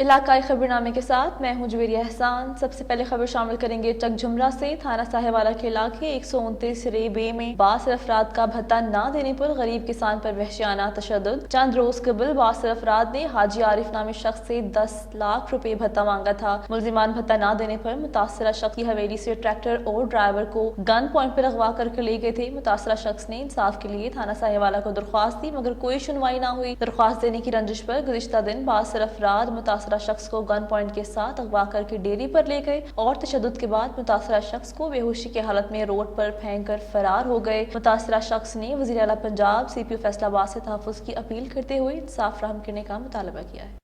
علاقائی خبرنامے کے ساتھ میں ہوں جویریہ احسان۔ سب سے پہلے خبر شامل کریں گے چک جھمرا سے۔ تھانہ صاحبوالا کے علاقے 129 رے بے میں 62 افراد کا بھتہ نہ دینے پر غریب کسان پر وحشیانہ تشدد۔ چند روز قبل 62 افراد نے حاجی عارف نامی شخص سے 10 لاکھ روپے بھتہ مانگا تھا۔ ملزمان بھتہ نہ دینے پر متاثرہ شخص کی حویلی سے ٹریکٹر اور ڈرائیور کو گن پوائنٹ پر اغوا کر کے لے گئے تھے۔ متاثرہ شخص نے انصاف کے لیے تھانہ صاحبوالا کو درخواست دی مگر کوئی سنوائی نہ ہوئی۔ درخواست دینے کی رنجش پر گزشتہ دن 62 افراد متاثرہ شخص کو گن پوائنٹ کے ساتھ اغوا کر کے ڈیری پر لے گئے اور تشدد کے بعد متاثرہ شخص کو بے ہوشی کی حالت میں روڈ پر پھینک کر فرار ہو گئے۔ متاثرہ شخص نے وزیر اعلیٰ پنجاب سی پی او فیصل آباد سے تحفظ کی اپیل کرتے ہوئے انصاف فراہم کرنے کا مطالبہ کیا ہے۔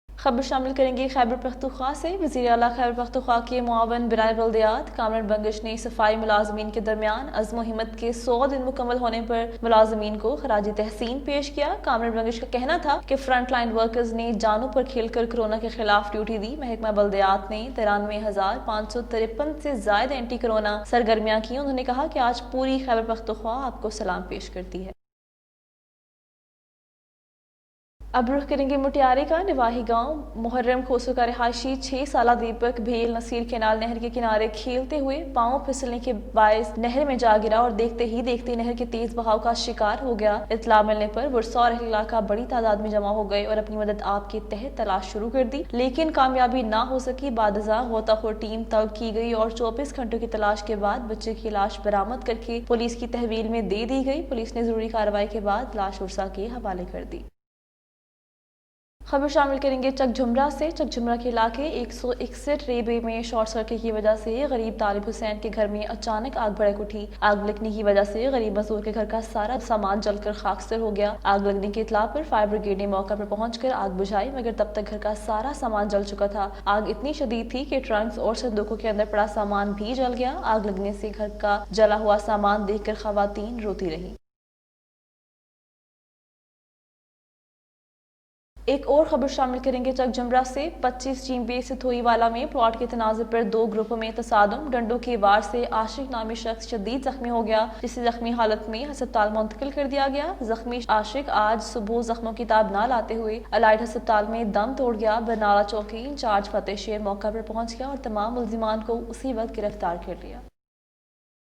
خبر شامل کریں گے خیبر پختونخوا سے۔ وزیر اعلیٰ خیبر پختونخوا کے معاون برائے بلدیات کامران بنگش نے صفائی ملازمین کے درمیان عزم و ہمت کے 100 دن مکمل ہونے پر ملازمین کو خراج تحسین پیش کیا۔ کامران بنگش کا کہنا تھا کہ فرنٹ لائن ورکرز نے جانوں پر کھیل کر کورونا کے خلاف ڈیوٹی دی۔ محکمہ بلدیات نے 93,553 سے زائد اینٹی کورونا سرگرمیاں کی۔ انہوں نے کہا کہ آج پوری خیبر پختونخوا آپ کو سلام پیش کرتی ہے۔ اب رخ کریں گے مٹیارے کا۔ نواحی گاؤں محرم کھوسو کا رہائشی 6 سالہ دیپک بھیل نصیر کینال نہر کے کنارے کھیلتے ہوئے پاؤں پھسلنے کے باعث نہر میں جا گرا اور دیکھتے ہی دیکھتے نہر کے تیز بہاؤ کا شکار ہو گیا۔ اطلاع ملنے پر ورثاء اور اہل علاقہ بڑی تعداد میں جمع ہو گئے اور اپنی مدد آپ کے تحت تلاش شروع کر دی، لیکن کامیابی نہ ہو سکی۔ بعد ازاں غوطہ خور ٹیم طلب کی گئی اور 24 گھنٹوں کی تلاش کے بعد بچے کی لاش برآمد کر کے پولیس کی تحویل میں دے دی گئی۔ پولیس نے ضروری کارروائی کے بعد لاش ورثاء کے حوالے کر دی۔ خبر شامل کریں گے چک جھمرا سے۔ چک جھمرا کے علاقے 161 رے بے میں شارٹ سرکٹ کی وجہ سے غریب طالب حسین کے گھر میں اچانک آگ بھڑک اٹھی۔ آگ لگنے کی وجہ سے غریب مزدور کے گھر کا سارا سامان جل کر خاکستر ہو گیا۔ آگ لگنے کی اطلاع پر فائر بریگیڈ نے موقع پر پہنچ کر آگ بجھائی مگر تب تک گھر کا سارا سامان جل چکا تھا۔ آگ اتنی شدید تھی کہ ٹرنکس اور صندوقوں کے اندر پڑا سامان بھی جل گیا۔ آگ لگنے سے گھر کا جلا ہوا سامان دیکھ کر خواتین روتی رہیں۔ ایک اور خبر شامل کریں گے چک جھمرا سے۔ 25 چیم بے ستھوئی والا میں پلاٹ کے تنازع پر 2 گروپوں میں تصادم۔ ڈنڈوں کے وار سے عاشق نامی شخص شدید زخمی ہو گیا جسے زخمی حالت میں ہسپتال منتقل کر دیا گیا۔ زخمی عاشق آج صبح زخموں کی تاب نہ لاتے ہوئے الائڈ ہسپتال میں دم توڑ گیا۔ برنالہ چوکی انچارج فتح شیر موقع پر پہنچ گیا اور تمام ملزمان کو اسی وقت گرفتار کر لیا۔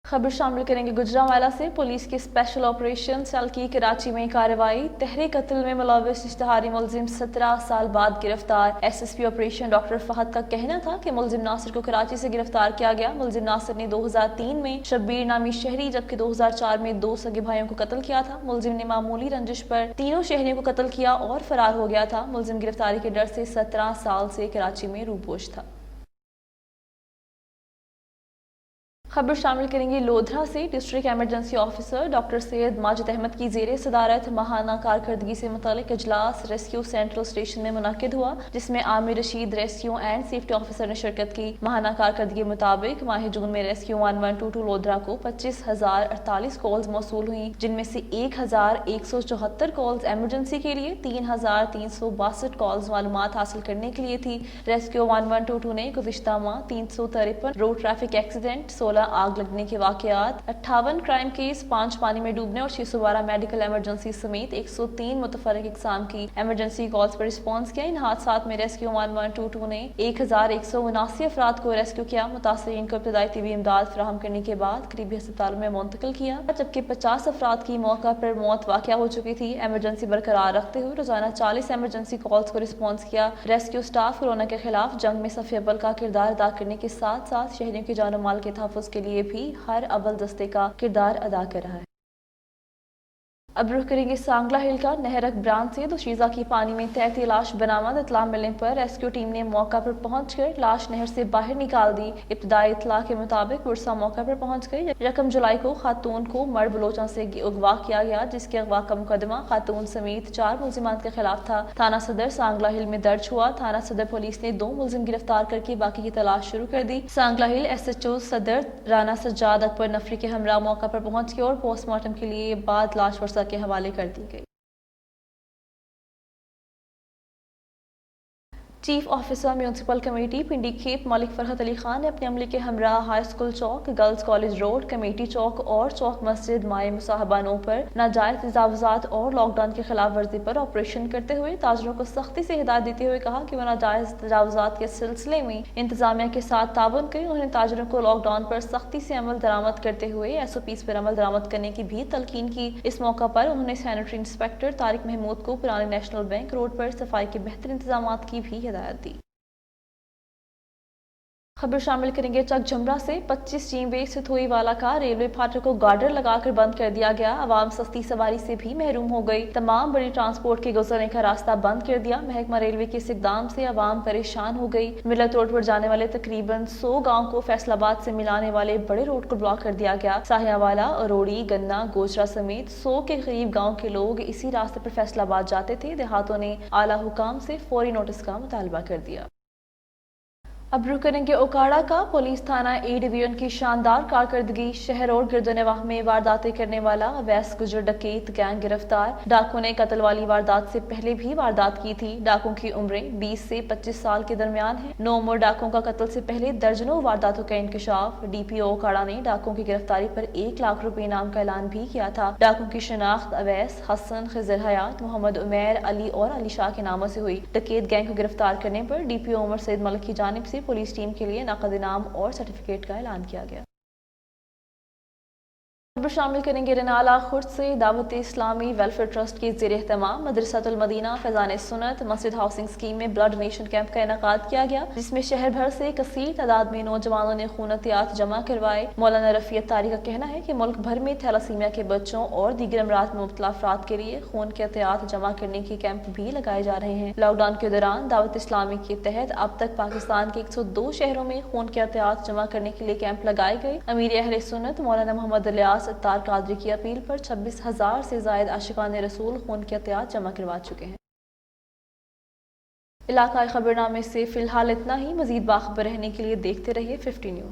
خبر شامل کریں گے گجرانوالہ سے۔ پولیس کے اسپیشل آپریشن سیل کی کراچی میں کارروائی۔ تحریک قتل میں ملوث اشتہاری ملزم 17 سال بعد گرفتار۔ S S P operation doctor Fahad کا کہنا تھا کہ ملزم ناصر کو کراچی سے گرفتار کیا گیا۔ ملزم ناصر نے 2003 میں شبیر نامی شہری جبکہ 2004 میں 2 سگے بھائیوں کو قتل کیا تھا۔ ملزم نے معمولی رنجش پر تینوں شہریوں کو قتل کیا اور فرار ہو گیا تھا۔ ملزم گرفتاری کے ڈر سے 17 سال سے کراچی میں روپوش تھا۔ خبر شامل کریں گے لودھرا سے۔ ڈسٹرکٹ ایمرجنسی آفیسر ڈاکٹر سید ماجد احمد کی زیر صدارت ماہانہ کارکردگی سے متعلق اجلاس ریسکیو سینٹرل اسٹیشن میں منعقد ہوا جس میں Aamir Rashid rescue and safety officer نے شرکت کی۔ ماہانہ کارکردگی کے مطابق ماہ جون میں ریسکیو 1122 لودھرا کو 25,048 کالز موصول ہوئیں جن میں سے 1,174 کالز ایمرجنسی کے لیے، 3,362 کالز معلومات حاصل کرنے کے لیے تھی۔ ریسکیو 1122 نے گزشتہ ماہ 353 روڈ ٹریفک ایکسیڈنٹ، 16 آگ لگنے کے واقعات، 58 کرائم کیس، 5 پانی میں ڈوبنے اور 612 میڈیکل ایمرجنسی سمیت 103 متفرق اقسام کی ایمرجنسی کالز پر رسپانس کیا۔ ان حادثات میں ریسکیو 1122 نے 1,179 افراد کو ریسکیو کیا۔ متاثرین کو ابتدائی طبی امداد فراہم کرنے کے بعد قریبی ہسپتالوں میں منتقل کیا جبکہ 50 افراد کی موقع پر موت واقع ہو چکی تھی۔ ایمرجنسی برقرار رکھتے ہوئے روزانہ 40 ایمرجنسی کالز کو رسپانس کیا۔ ریسکیو سٹاف کورونا کے خلاف جنگ میں صف اول کا کردار ادا کرنے کے ساتھ ساتھ شہریوں کی جان و مال کے تحفظ کے لیے بھی ہر اول دستے کا کردار ادا کر رہا ہے۔ اب رخ کریں گے سانگلہ ہل کا۔ نہرک برانچ سے دوشیزہ کی پانی میں تیرتی لاش برآمد۔ اطلاع ملنے پر ریسکیو ٹیم نے موقع پر پہنچ کر لاش نہر سے باہر نکال دی۔ ابتدائی اطلاع کے مطابق ورثاء موقع پر پہنچ گئے۔ یکم جولائی کو خاتون کو مڑ بلوچاں سے اغوا کیا گیا جس کے اغوا کا مقدمہ خاتون سمیت 4 ملزمان کے خلاف تھا۔ تھانہ صدر سانگلہ ہل میں درج ہوا۔ تھانہ صدر پولیس نے 2 ملزم گرفتار کر کے باقی کی تلاش شروع کر دی۔ سانگلہ ہل ایس ایچ او صدر رانا سجاد اکبر نفری کے ہمراہ موقع پر پہنچ گئے اور پوسٹ مارٹم کے لیے بعد لاش ورثاء کے حوالے کر دی گئی۔ Chief officer municipal committee Pindi کھیپ ملک فرحت علی خان نے اپنے عملے کے ہمراہ ہائی اسکول چوک، گرلز کالج روڈ، کمیٹی چوک اور چوک مسجد مائع مصاحبانوں پر ناجائز تجاوزات اور لاک ڈاؤن کی خلاف ورزی پر آپریشن کرتے ہوئے تاجروں کو سختی سے ہدایت دیتے ہوئے کہا کہ وہ ناجائز تجاوزات کے سلسلے میں انتظامیہ کے ساتھ تعاون کریں۔ انہوں نے تاجروں کو لاک ڈاؤن پر سختی سے عمل درآمد کرتے ہوئے SOPs پر عمل درآمد کرنے کی بھی تلقین کی۔ اس موقع پر انہوں نے سینیٹری انسپکٹر طارق محمود کو پرانے نیشنل بینک روڈ پر صفائی کے بہتر انتظامات کی بھی ہدایت دی۔ خبر شامل کریں گے چک جھمرا سے 25 جیمبے سے تھوئی والا کا ریلوے پھاٹک کو گارڈر لگا کر بند کر دیا گیا۔ عوام سستی سواری سے بھی محروم ہو گئی۔ تمام بڑی ٹرانسپورٹ کے گزرنے کا راستہ بند کر دیا۔ محکمہ ریلوے کے اس اقدام سے عوام پریشان ہو گئی۔ ملت روڈ پر جانے والے تقریباً 100 گاؤں کو فیصل آباد سے ملانے والے بڑے روڈ کو بلاک کر دیا گیا۔ ساہیہ والا، اروڑی، گنا، گوجرا سمیت 100 کے قریب گاؤں کے لوگ اسی راستے پر فیصل آباد جاتے تھے۔ دیہاتوں نے اعلیٰ حکام سے فوری نوٹس کا مطالبہ کر دیا۔ اب رخ کریں گے اوکاڑا کا۔ پولیس تھانہ A ڈویژن کی شاندار کارکردگی۔ شہر اور گرد و نواح میں وارداتیں کرنے والا اویس گجر ڈکیت گینگ گرفتار۔ ڈاکو نے قتل والی واردات سے پہلے بھی واردات کی تھی۔ ڈاکوں کی عمریں 20 سے 25 سال کے درمیان ہیں۔ 9 عمر ڈاکوں کا قتل سے پہلے درجنوں وارداتوں کا انکشاف۔ DPO اوکاڑا نے ڈاکوں کی گرفتاری پر 1 لاکھ روپے انعام کا اعلان بھی کیا تھا۔ ڈاکوں کی شناخت اویس، حسن، خضر حیات، محمد عمیر، علی اور علی شاہ کے ناموں سے ہوئی۔ ڈکیت گینگ کو گرفتار کرنے پر DPO عمر سید ملک کی جانب سے پولیس ٹیم کے لیے نقد انعام اور سرٹیفکیٹ کا اعلان کیا گیا۔ خبر شامل کریں گے رنالہ خرد سے۔ دعوت اسلامی ویلفیئر ٹرسٹ کے زیر اہتمام مدرسۃ المدینہ فیضان سنت مسجد ہاؤسنگ اسکیم میں بلڈ ڈونیشن کیمپ کا انعقاد کیا گیا، جس میں شہر بھر سے کثیر تعداد میں نوجوانوں نے خونیات جمع کروائے۔ مولانا رفیع اتاری کا کہنا ہے کہ ملک بھر میں تھیلاسیمیا کے بچوں اور دیگر امراض میں مبتلا افراد کے لیے خون کے عطیات جمع کرنے کے کیمپ بھی لگائے جا رہے ہیں۔ لاک ڈاؤن کے دوران دعوت اسلامی کے تحت اب تک پاکستان کے 102 شہروں میں خون کے عطیات جمع کرنے کے لیے کیمپ لگائے گئے۔ امیر اہل سنت مولانا محمد الیاس اتار قادری کی اپیل پر 26,000 سے زائد عاشقان رسول خون کے عطیات جمع کروا چکے ہیں۔ علاقائی خبرنامے سے فی الحال اتنا ہی۔ مزید باخبر رہنے کے لیے دیکھتے رہیے 50 نیوز۔